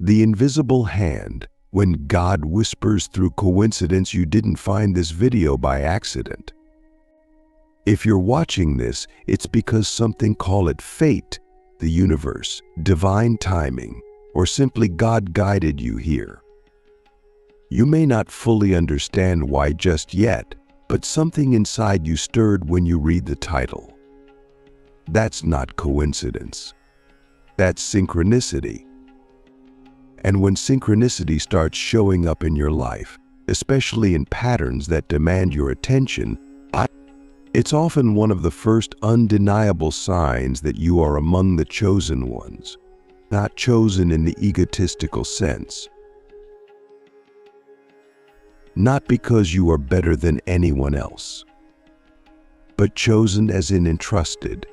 The invisible hand, when God whispers through coincidence you didn't find this video by accident. If you're watching this, it's because something, call it fate, the universe, divine timing, or simply God guided you here. You may not fully understand why just yet, but something inside you stirred when you read the title. That's not coincidence. That's synchronicity. And when synchronicity starts showing up in your life, especially in patterns that demand your attention, it's often one of the first undeniable signs that you are among the chosen ones, not chosen in the egotistical sense. Not because you are better than anyone else, but chosen as in entrusted.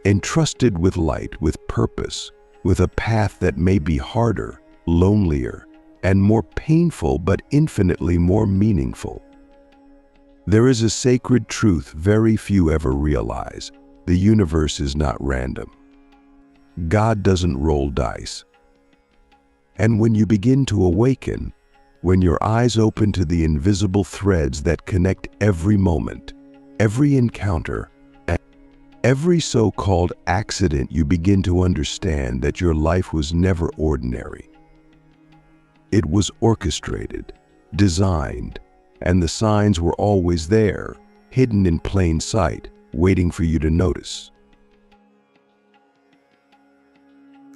Entrusted with light, with purpose, with a path that may be harder, lonelier, and more painful, but infinitely more meaningful. There is a sacred truth very few ever realize. The universe is not random. God doesn't roll dice. And when you begin to awaken, when your eyes open to the invisible threads that connect every moment, every encounter, every so-called accident, you begin to understand that your life was never ordinary. It was orchestrated, designed, and the signs were always there, hidden in plain sight, waiting for you to notice.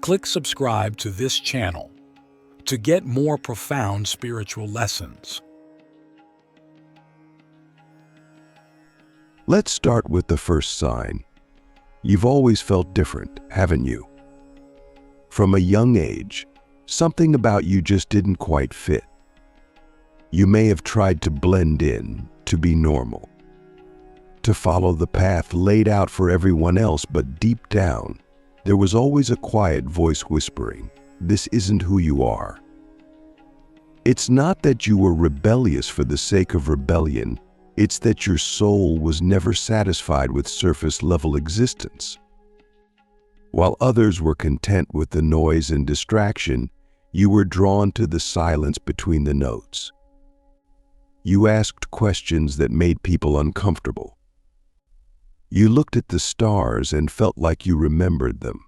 Click subscribe to this channel to get more profound spiritual lessons. Let's start with the first sign. You've always felt different, haven't you? From a young age, something about you just didn't quite fit. You may have tried to blend in, to be normal, to follow the path laid out for everyone else, but deep down, there was always a quiet voice whispering, "This isn't who you are." It's not that you were rebellious for the sake of rebellion, it's that your soul was never satisfied with surface-level existence. While others were content with the noise and distraction, you were drawn to the silence between the notes. You asked questions that made people uncomfortable. You looked at the stars and felt like you remembered them.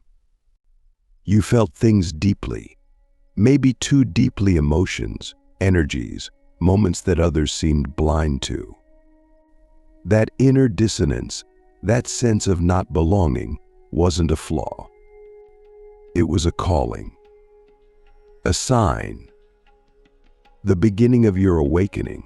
You felt things deeply, maybe too deeply, emotions, energies, moments that others seemed blind to. That inner dissonance, that sense of not belonging, wasn't a flaw. It was a calling, a sign, the beginning of your awakening.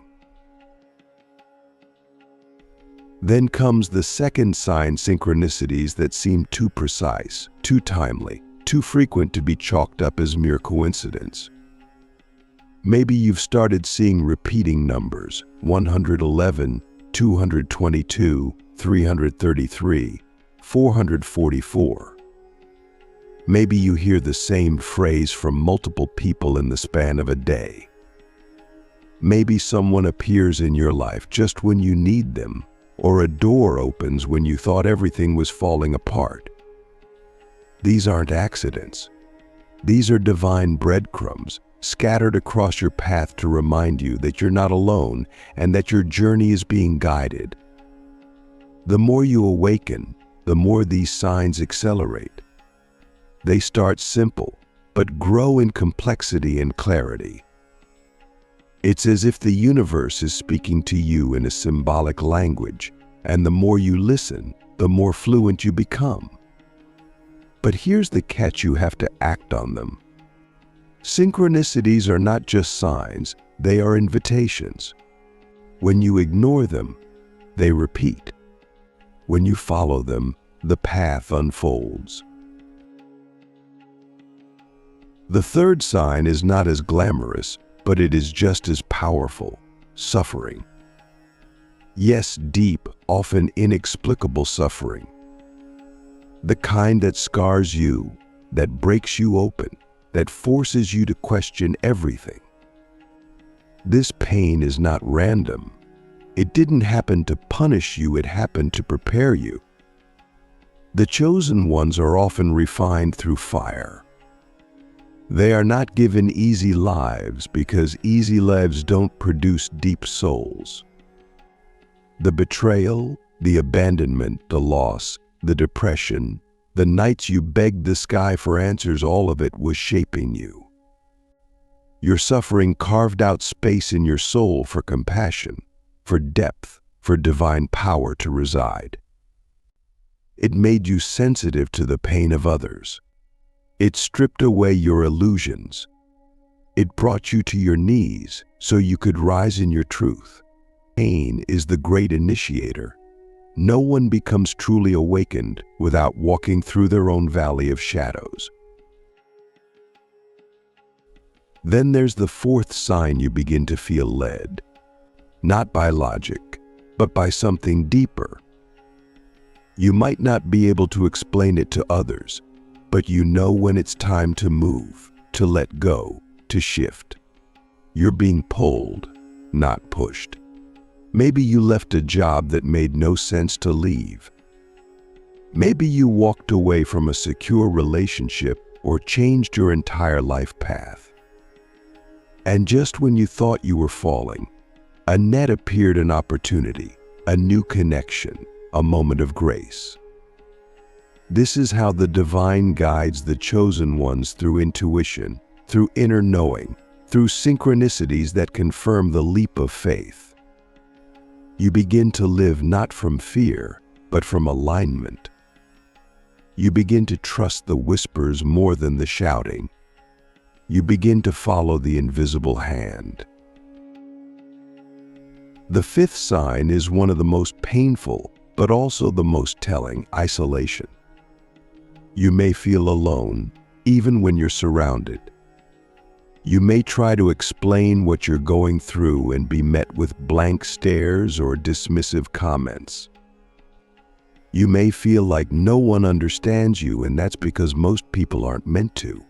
Then comes the second sign, synchronicities that seem too precise, too timely, too frequent to be chalked up as mere coincidence. Maybe you've started seeing repeating numbers, 111, 222, 333, 444. Maybe you hear the same phrase from multiple people in the span of a day. Maybe someone appears in your life just when you need them, or a door opens when you thought everything was falling apart. These aren't accidents. These are divine breadcrumbs scattered across your path to remind you that you're not alone and that your journey is being guided. The more you awaken, the more these signs accelerate. They start simple, but grow in complexity and clarity. It's as if the universe is speaking to you in a symbolic language, and the more you listen, the more fluent you become. But here's the catch: you have to act on them. Synchronicities are not just signs, they are invitations. When you ignore them, they repeat. When you follow them, the path unfolds. The third sign is not as glamorous, but it is just as powerful: suffering. Yes, deep, often inexplicable suffering. The kind that scars you, that breaks you open, that forces you to question everything. This pain is not random. It didn't happen to punish you, it happened to prepare you. The chosen ones are often refined through fire. They are not given easy lives because easy lives don't produce deep souls. The betrayal, the abandonment, the loss, the depression, the nights you begged the sky for answers, all of it was shaping you. Your suffering carved out space in your soul for compassion, for depth, for divine power to reside. It made you sensitive to the pain of others. It stripped away your illusions. It brought you to your knees so you could rise in your truth. Pain is the great initiator. No one becomes truly awakened without walking through their own valley of shadows. Then there's the fourth sign you begin to feel led, not by logic, but by something deeper. You might not be able to explain it to others, but you know when it's time to move, to let go, to shift. You're being pulled, not pushed. Maybe you left a job that made no sense to leave. Maybe you walked away from a secure relationship or changed your entire life path. And just when you thought you were falling, a net appeared, an opportunity, a new connection, a moment of grace. This is how the divine guides the chosen ones, through intuition, through inner knowing, through synchronicities that confirm the leap of faith. You begin to live not from fear, but from alignment. You begin to trust the whispers more than the shouting. You begin to follow the invisible hand. The fifth sign is one of the most painful, but also the most telling: isolation. You may feel alone, even when you're surrounded. You may try to explain what you're going through and be met with blank stares or dismissive comments. You may feel like no one understands you, and that's because most people aren't meant to.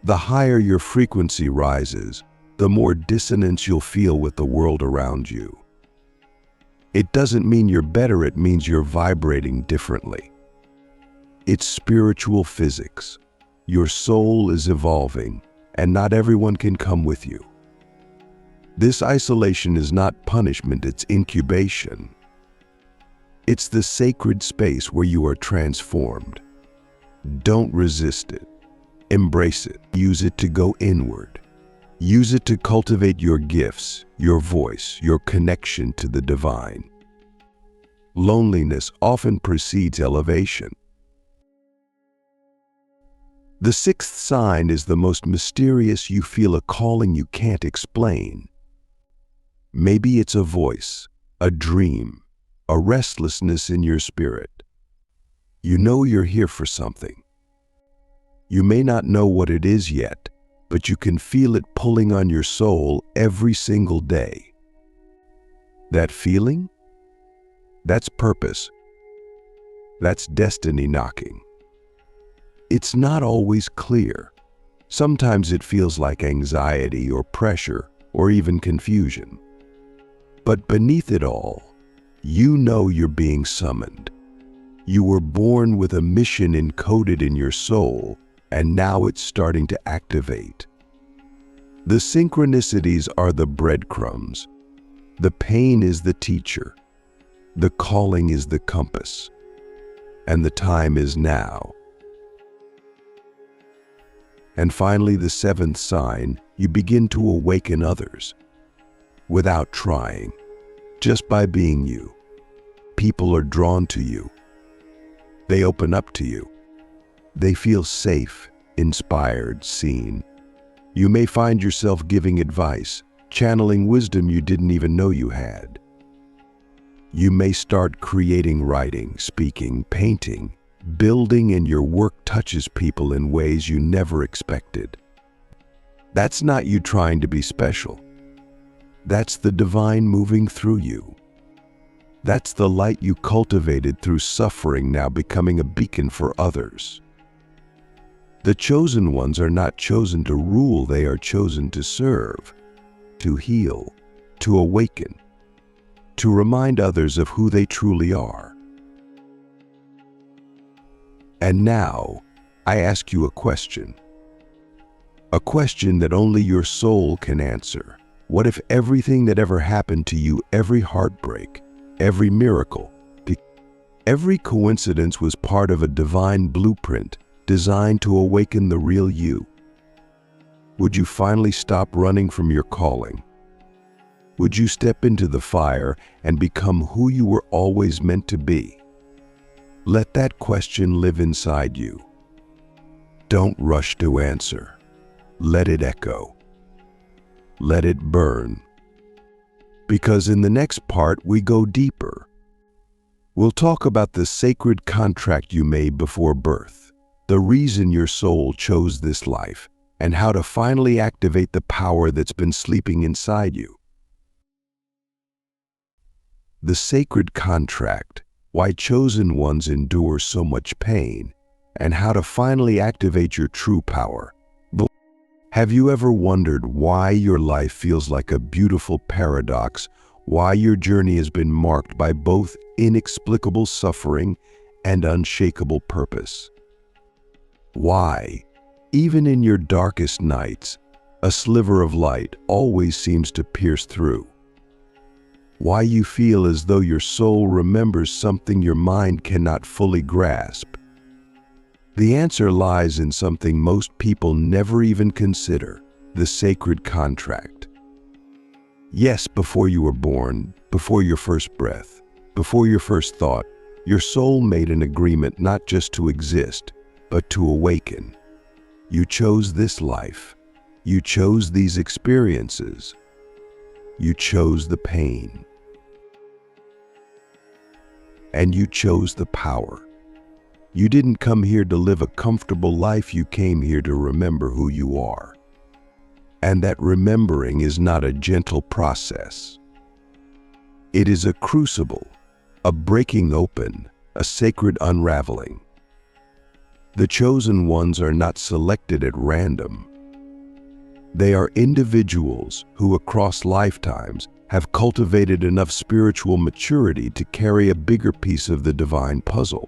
The higher your frequency rises, the more dissonance you'll feel with the world around you. It doesn't mean you're better, it means you're vibrating differently. It's spiritual physics. Your soul is evolving, and not everyone can come with you. This isolation is not punishment, it's incubation. It's the sacred space where you are transformed. Don't resist it. Embrace it. Use it to go inward. Use it to cultivate your gifts, your voice, your connection to the divine. Loneliness often precedes elevation. The sixth sign is the most mysterious. You feel a calling you can't explain. Maybe it's a voice, a dream, a restlessness in your spirit. You know you're here for something. You may not know what it is yet, but you can feel it pulling on your soul every single day. That feeling? That's purpose. That's destiny knocking. It's not always clear. Sometimes it feels like anxiety or pressure or even confusion. But beneath it all, you know you're being summoned. You were born with a mission encoded in your soul, and now it's starting to activate. The synchronicities are the breadcrumbs. The pain is the teacher. The calling is the compass. And the time is now. And finally, the seventh sign, you begin to awaken others. Without trying, just by being you. People are drawn to you. They open up to you. They feel safe, inspired, seen. You may find yourself giving advice, channeling wisdom you didn't even know you had. You may start creating, writing, speaking, painting, building, and your work touches people in ways you never expected. That's not you trying to be special. That's the divine moving through you. That's the light you cultivated through suffering now becoming a beacon for others. The chosen ones are not chosen to rule, they are chosen to serve, to heal, to awaken, to remind others of who they truly are. And now, I ask you a question. A question that only your soul can answer. What if everything that ever happened to you, every heartbreak, every miracle, every coincidence was part of a divine blueprint designed to awaken the real you? Would you finally stop running from your calling? Would you step into the fire and become who you were always meant to be? Let that question live inside you. Don't rush to answer. Let it echo. Let it burn. Because in the next part, we go deeper. We'll talk about the sacred contract you made before birth, the reason your soul chose this life, and how to finally activate the power that's been sleeping inside you. The sacred contract, why chosen ones endure so much pain, and how to finally activate your true power. Have you ever wondered why your life feels like a beautiful paradox, why your journey has been marked by both inexplicable suffering and unshakable purpose? Why, even in your darkest nights, a sliver of light always seems to pierce through? Why you feel as though your soul remembers something your mind cannot fully grasp? The answer lies in something most people never even consider: the sacred contract. Yes, before you were born, before your first breath, before your first thought, your soul made an agreement not just to exist, but to awaken. You chose this life. You chose these experiences. You chose the pain. And you chose the power. You didn't come here to live a comfortable life, you came here to remember who you are. And that remembering is not a gentle process. It is a crucible, a breaking open, a sacred unraveling. The chosen ones are not selected at random. They are individuals who across lifetimes have cultivated enough spiritual maturity to carry a bigger piece of the divine puzzle.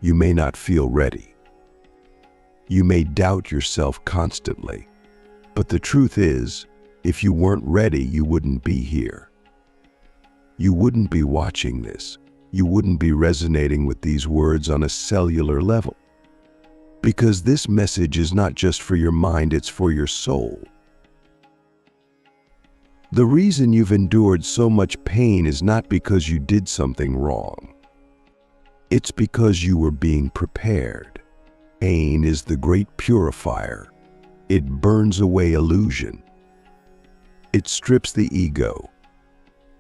You may not feel ready. You may doubt yourself constantly. But the truth is, if you weren't ready, you wouldn't be here. You wouldn't be watching this. You wouldn't be resonating with these words on a cellular level. Because this message is not just for your mind, it's for your soul. The reason you've endured so much pain is not because you did something wrong. It's because you were being prepared. Pain is the great purifier. It burns away illusion. It strips the ego.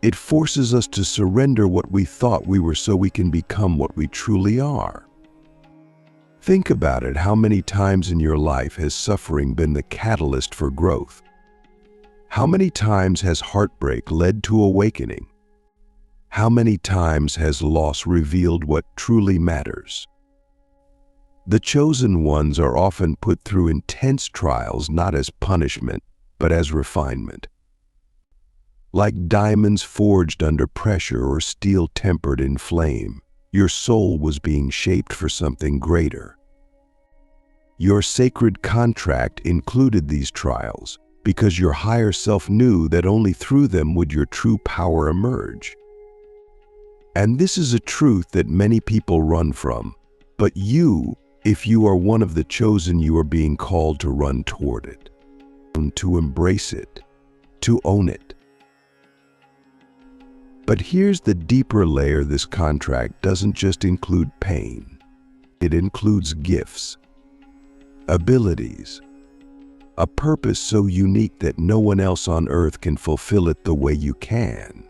It forces us to surrender what we thought we were so we can become what we truly are. Think about it. How many times in your life has suffering been the catalyst for growth? How many times has heartbreak led to awakening? How many times has loss revealed what truly matters? The chosen ones are often put through intense trials not as punishment, but as refinement. Like diamonds forged under pressure or steel tempered in flame, your soul was being shaped for something greater. Your sacred contract included these trials because your higher self knew that only through them would your true power emerge. And this is a truth that many people run from, but you, if you are one of the chosen, you are being called to run toward it, to embrace it, to own it. But here's the deeper layer: this contract doesn't just include pain. It includes gifts, abilities, a purpose so unique that no one else on earth can fulfill it the way you can.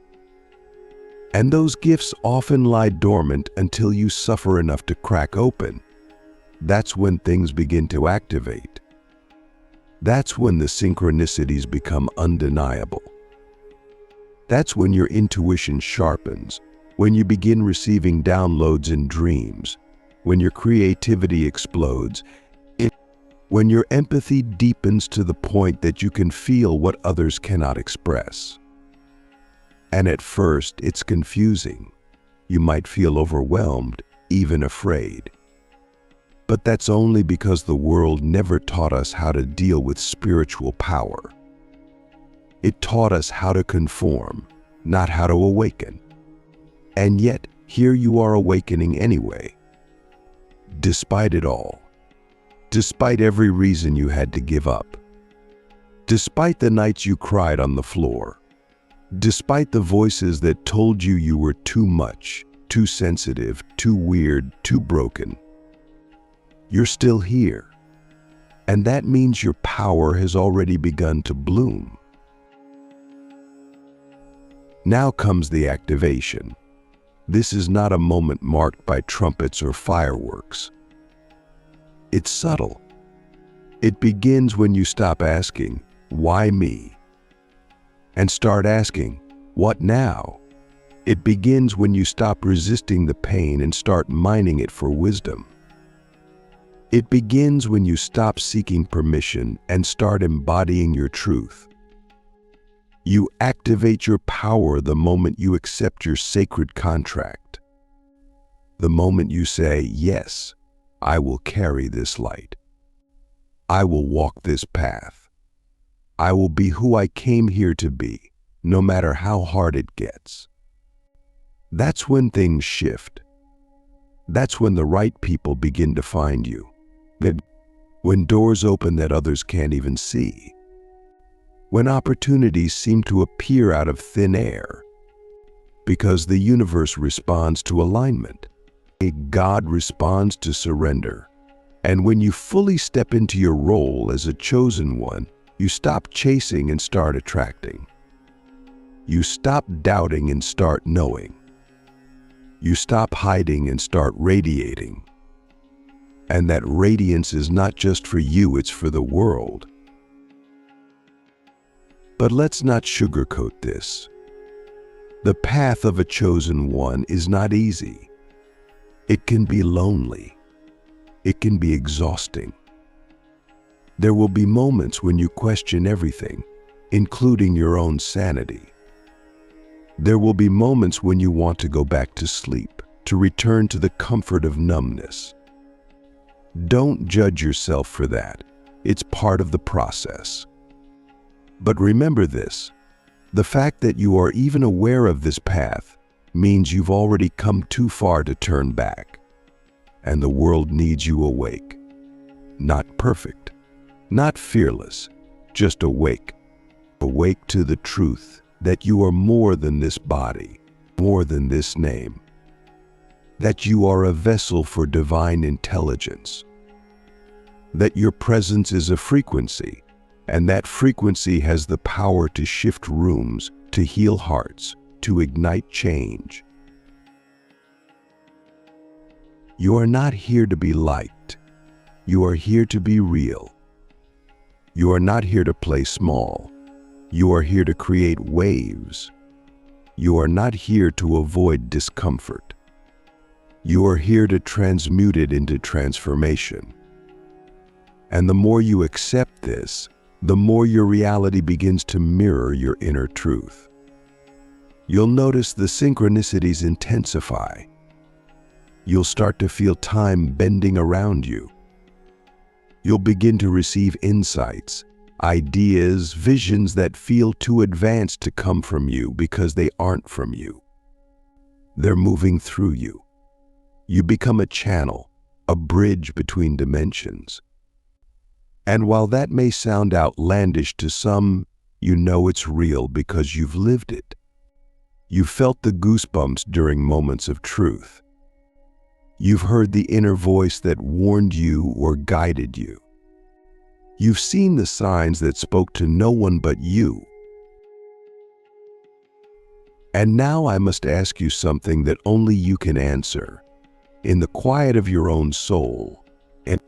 And those gifts often lie dormant until you suffer enough to crack open. That's when things begin to activate. That's when the synchronicities become undeniable. That's when your intuition sharpens, when you begin receiving downloads in dreams, when your creativity explodes, when your empathy deepens to the point that you can feel what others cannot express. And at first, it's confusing. You might feel overwhelmed, even afraid. But that's only because the world never taught us how to deal with spiritual power. It taught us how to conform, not how to awaken. And yet, here you are awakening anyway. Despite it all. Despite every reason you had to give up. Despite the nights you cried on the floor. Despite the voices that told you you were too much, too sensitive, too weird, too broken. You're still here. And that means your power has already begun to bloom. Now comes the activation. This is not a moment marked by trumpets or fireworks. It's subtle. It begins when you stop asking, "Why me?" and start asking, "What now?" It begins when you stop resisting the pain and start mining it for wisdom. It begins when you stop seeking permission and start embodying your truth. You activate your power the moment you accept your sacred contract. The moment you say, "Yes, I will carry this light. I will walk this path. I will be who I came here to be, no matter how hard it gets." That's when things shift. That's when the right people begin to find you. When doors open that others can't even see. When opportunities seem to appear out of thin air. Because the universe responds to alignment. God responds to surrender. And when you fully step into your role as a chosen one, you stop chasing and start attracting. You stop doubting and start knowing. You stop hiding and start radiating. And that radiance is not just for you, it's for the world. But let's not sugarcoat this. The path of a chosen one is not easy. It can be lonely. It can be exhausting. There will be moments when you question everything, including your own sanity. There will be moments when you want to go back to sleep, to return to the comfort of numbness. Don't judge yourself for that. It's part of the process. But remember this, the fact that you are even aware of this path means you've already come too far to turn back. And the world needs you awake. Not perfect, not fearless, just awake. Awake to the truth that you are more than this body, more than this name. That you are a vessel for divine intelligence. That your presence is a frequency, and that frequency has the power to shift rooms, to heal hearts, to ignite change. You are not here to be liked. You are here to be real. You are not here to play small. You are here to create waves. You are not here to avoid discomfort. You are here to transmute it into transformation. And the more you accept this, the more your reality begins to mirror your inner truth. You'll notice the synchronicities intensify. You'll start to feel time bending around you. You'll begin to receive insights, ideas, visions that feel too advanced to come from you because they aren't from you. They're moving through you. You become a channel, a bridge between dimensions. And while that may sound outlandish to some, you know it's real because you've lived it. You felt the goosebumps during moments of truth. You've heard the inner voice that warned you or guided you. You've seen the signs that spoke to no one but you. And now I must ask you something that only you can answer. In the quiet of your own soul, and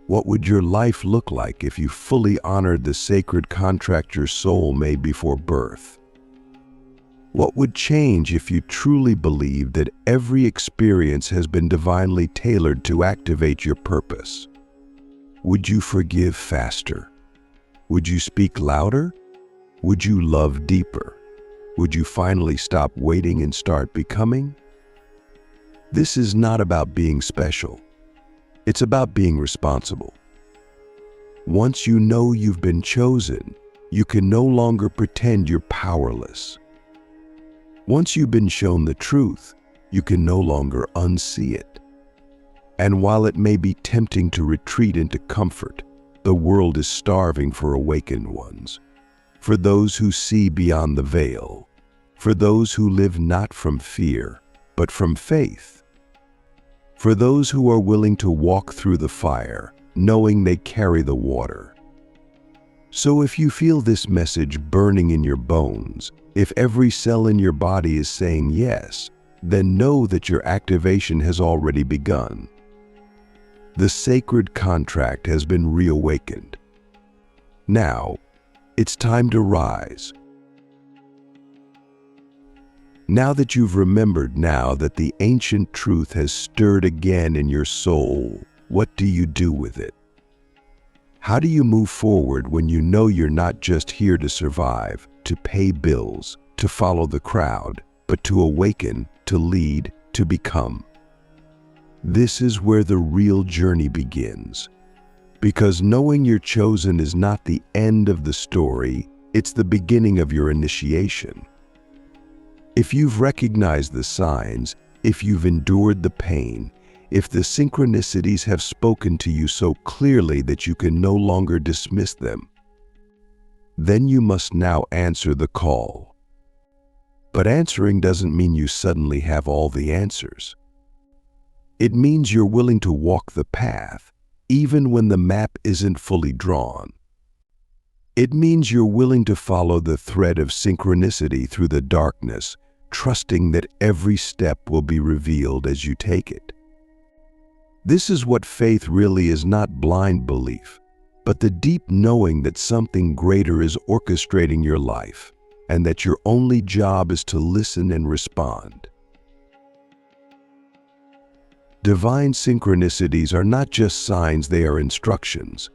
what would your life look like if you fully honored the sacred contract your soul made before birth? What would change if you truly believed that every experience has been divinely tailored to activate your purpose? Would you forgive faster? Would you speak louder? Would you love deeper? Would you finally stop waiting and start becoming? This is not about being special. It's about being responsible. Once you know you've been chosen, you can no longer pretend you're powerless. Once you've been shown the truth, you can no longer unsee it. And while it may be tempting to retreat into comfort, the world is starving for awakened ones, for those who see beyond the veil, for those who live not from fear, but from faith, for those who are willing to walk through the fire, knowing they carry the water. So if you feel this message burning in your bones, if every cell in your body is saying yes, then know that your activation has already begun. The sacred contract has been reawakened. Now, it's time to rise. Now that you've remembered now that the ancient truth has stirred again in your soul, what do you do with it? How do you move forward when you know you're not just here to survive, to pay bills, to follow the crowd, but to awaken, to lead, to become? This is where the real journey begins. Because knowing you're chosen is not the end of the story, it's the beginning of your initiation. If you've recognized the signs, if you've endured the pain, if the synchronicities have spoken to you so clearly that you can no longer dismiss them, then you must now answer the call. But answering doesn't mean you suddenly have all the answers. It means you're willing to walk the path, even when the map isn't fully drawn. It means you're willing to follow the thread of synchronicity through the darkness, trusting that every step will be revealed as you take it. This is what faith really is, not blind belief, but the deep knowing that something greater is orchestrating your life, and that your only job is to listen and respond. Divine synchronicities are not just signs, they are instructions.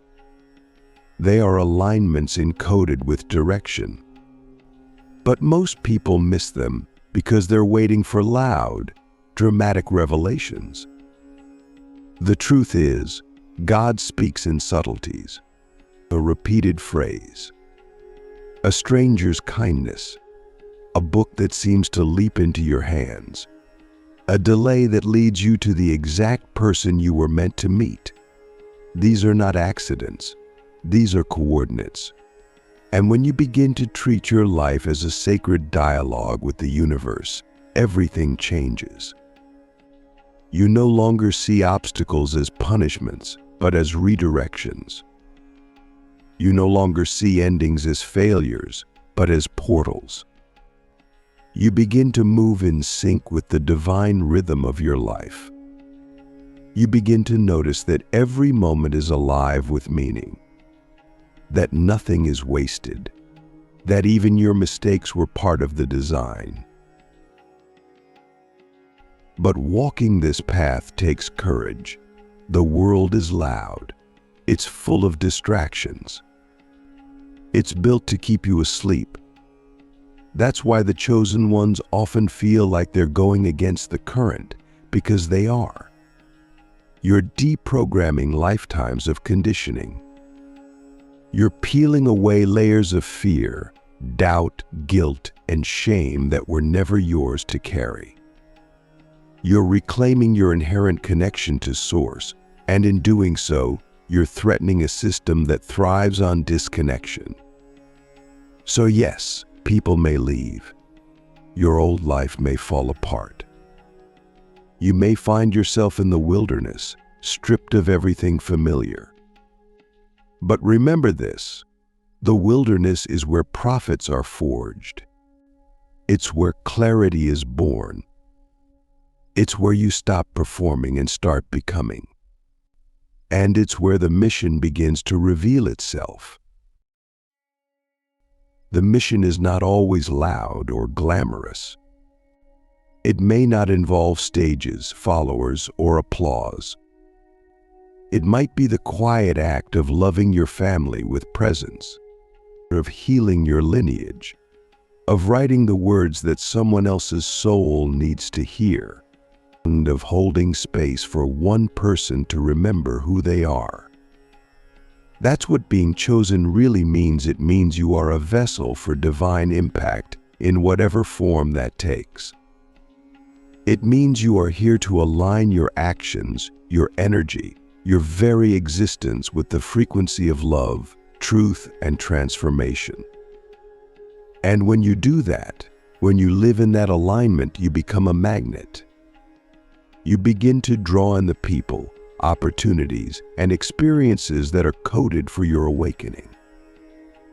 They are alignments encoded with direction. But most people miss them because they're waiting for loud, dramatic revelations. The truth is, God speaks in subtleties. A repeated phrase, a stranger's kindness, a book that seems to leap into your hands, a delay that leads you to the exact person you were meant to meet. These are not accidents. These are coordinates. And when you begin to treat your life as a sacred dialogue with the universe, everything changes. You no longer see obstacles as punishments, but as redirections. You no longer see endings as failures, but as portals. You begin to move in sync with the divine rhythm of your life. You begin to notice that every moment is alive with meaning, that nothing is wasted, that even your mistakes were part of the design. But walking this path takes courage. The world is loud. It's full of distractions. It's built to keep you asleep. That's why the chosen ones often feel like they're going against the current, because they are. You're deprogramming lifetimes of conditioning. You're peeling away layers of fear, doubt, guilt, and shame that were never yours to carry. You're reclaiming your inherent connection to Source, and in doing so, you're threatening a system that thrives on disconnection. So yes, people may leave. Your old life may fall apart. You may find yourself in the wilderness, stripped of everything familiar. But remember this, the wilderness is where prophets are forged. It's where clarity is born. It's where you stop performing and start becoming. And it's where the mission begins to reveal itself. The mission is not always loud or glamorous. It may not involve stages, followers, or applause. It might be the quiet act of loving your family with presence, of healing your lineage, of writing the words that someone else's soul needs to hear. of holding space for one person to remember who they are. That's what being chosen really means. It means you are a vessel for divine impact in whatever form that takes. It means you are here to align your actions, your energy, your very existence with the frequency of love, truth, and transformation. And when you do that, when you live in that alignment, you become a magnet. You begin to draw in the people, opportunities, and experiences that are coded for your awakening.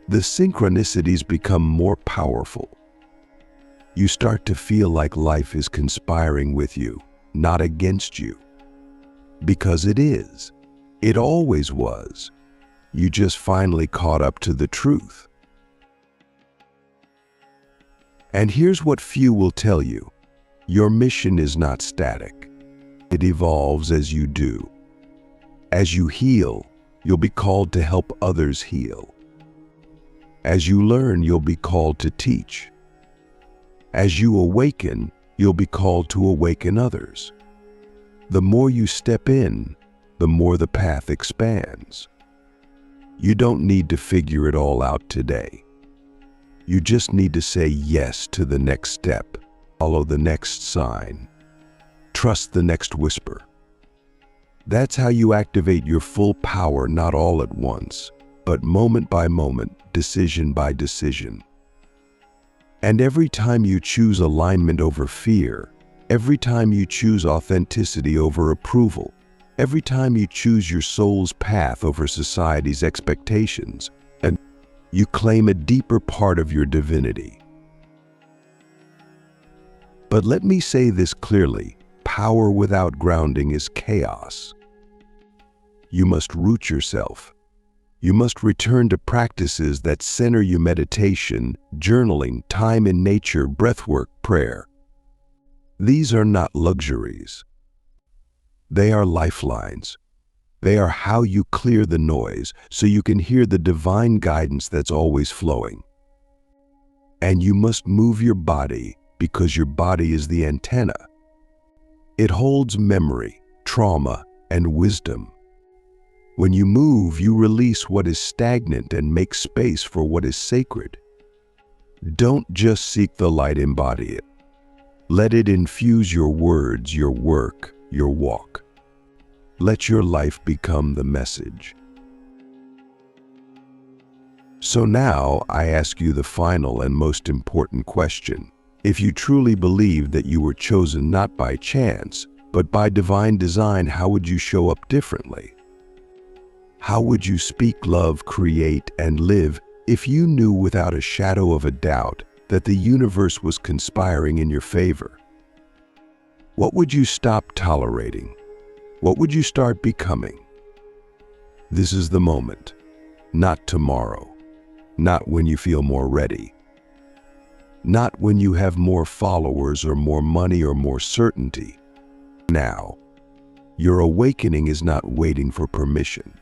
The synchronicities become more powerful. You start to feel like life is conspiring with you, not against you. Because it is. It always was. You just finally caught up to the truth. And here's what few will tell you. Your mission is not static. It evolves as you do. As you heal, you'll be called to help others heal. As you learn, you'll be called to teach. As you awaken, you'll be called to awaken others. The more you step in, the more the path expands. You don't need to figure it all out today. You just need to say yes to the next step, follow the next sign, trust the next whisper. That's how you activate your full power, not all at once, but moment by moment, decision by decision. And every time you choose alignment over fear, every time you choose authenticity over approval, every time you choose your soul's path over society's expectations, and you claim a deeper part of your divinity. But let me say this clearly, power without grounding is chaos. You must root yourself. You must return to practices that center you: meditation, journaling, time in nature, breathwork, prayer. These are not luxuries. They are lifelines. They are how you clear the noise so you can hear the divine guidance that's always flowing. And you must move your body because your body is the antenna. It holds memory, trauma, and wisdom. When you move, you release what is stagnant and make space for what is sacred. Don't just seek the light, embody it. Let it infuse your words, your work, your walk. Let your life become the message. So now I ask you the final and most important question. If you truly believe that you were chosen not by chance, but by divine design, how would you show up differently? How would you speak, love, create, and live if you knew without a shadow of a doubt that the universe was conspiring in your favor? What would you stop tolerating? What would you start becoming? This is the moment, not tomorrow, not when you feel more ready, not when you have more followers or more money or more certainty. Now, your awakening is not waiting for permission.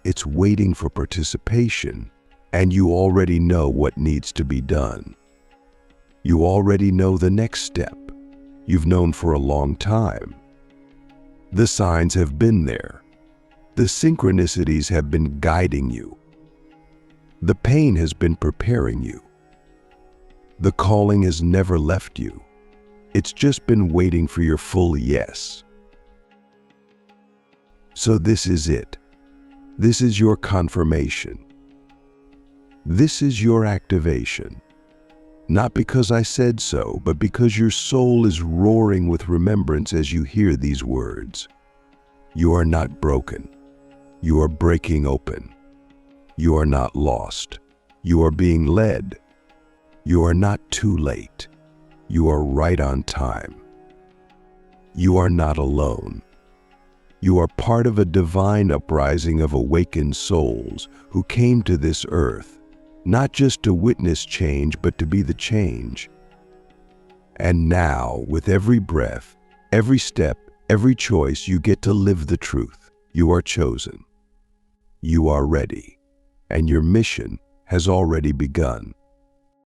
It's waiting for participation, and you already know what needs to be done. You already know the next step. You've known for a long time. The signs have been there. The synchronicities have been guiding you. The pain has been preparing you. The calling has never left you. It's just been waiting for your full yes. So this is it. This is your confirmation. This is your activation. Not because I said so, but because your soul is roaring with remembrance as you hear these words. You are not broken. You are breaking open. You are not lost. You are being led. You are not too late. You are right on time. You are not alone. You are part of a divine uprising of awakened souls who came to this earth, not just to witness change, but to be the change. And now, with every breath, every step, every choice, you get to live the truth. You are chosen. You are ready. And your mission has already begun.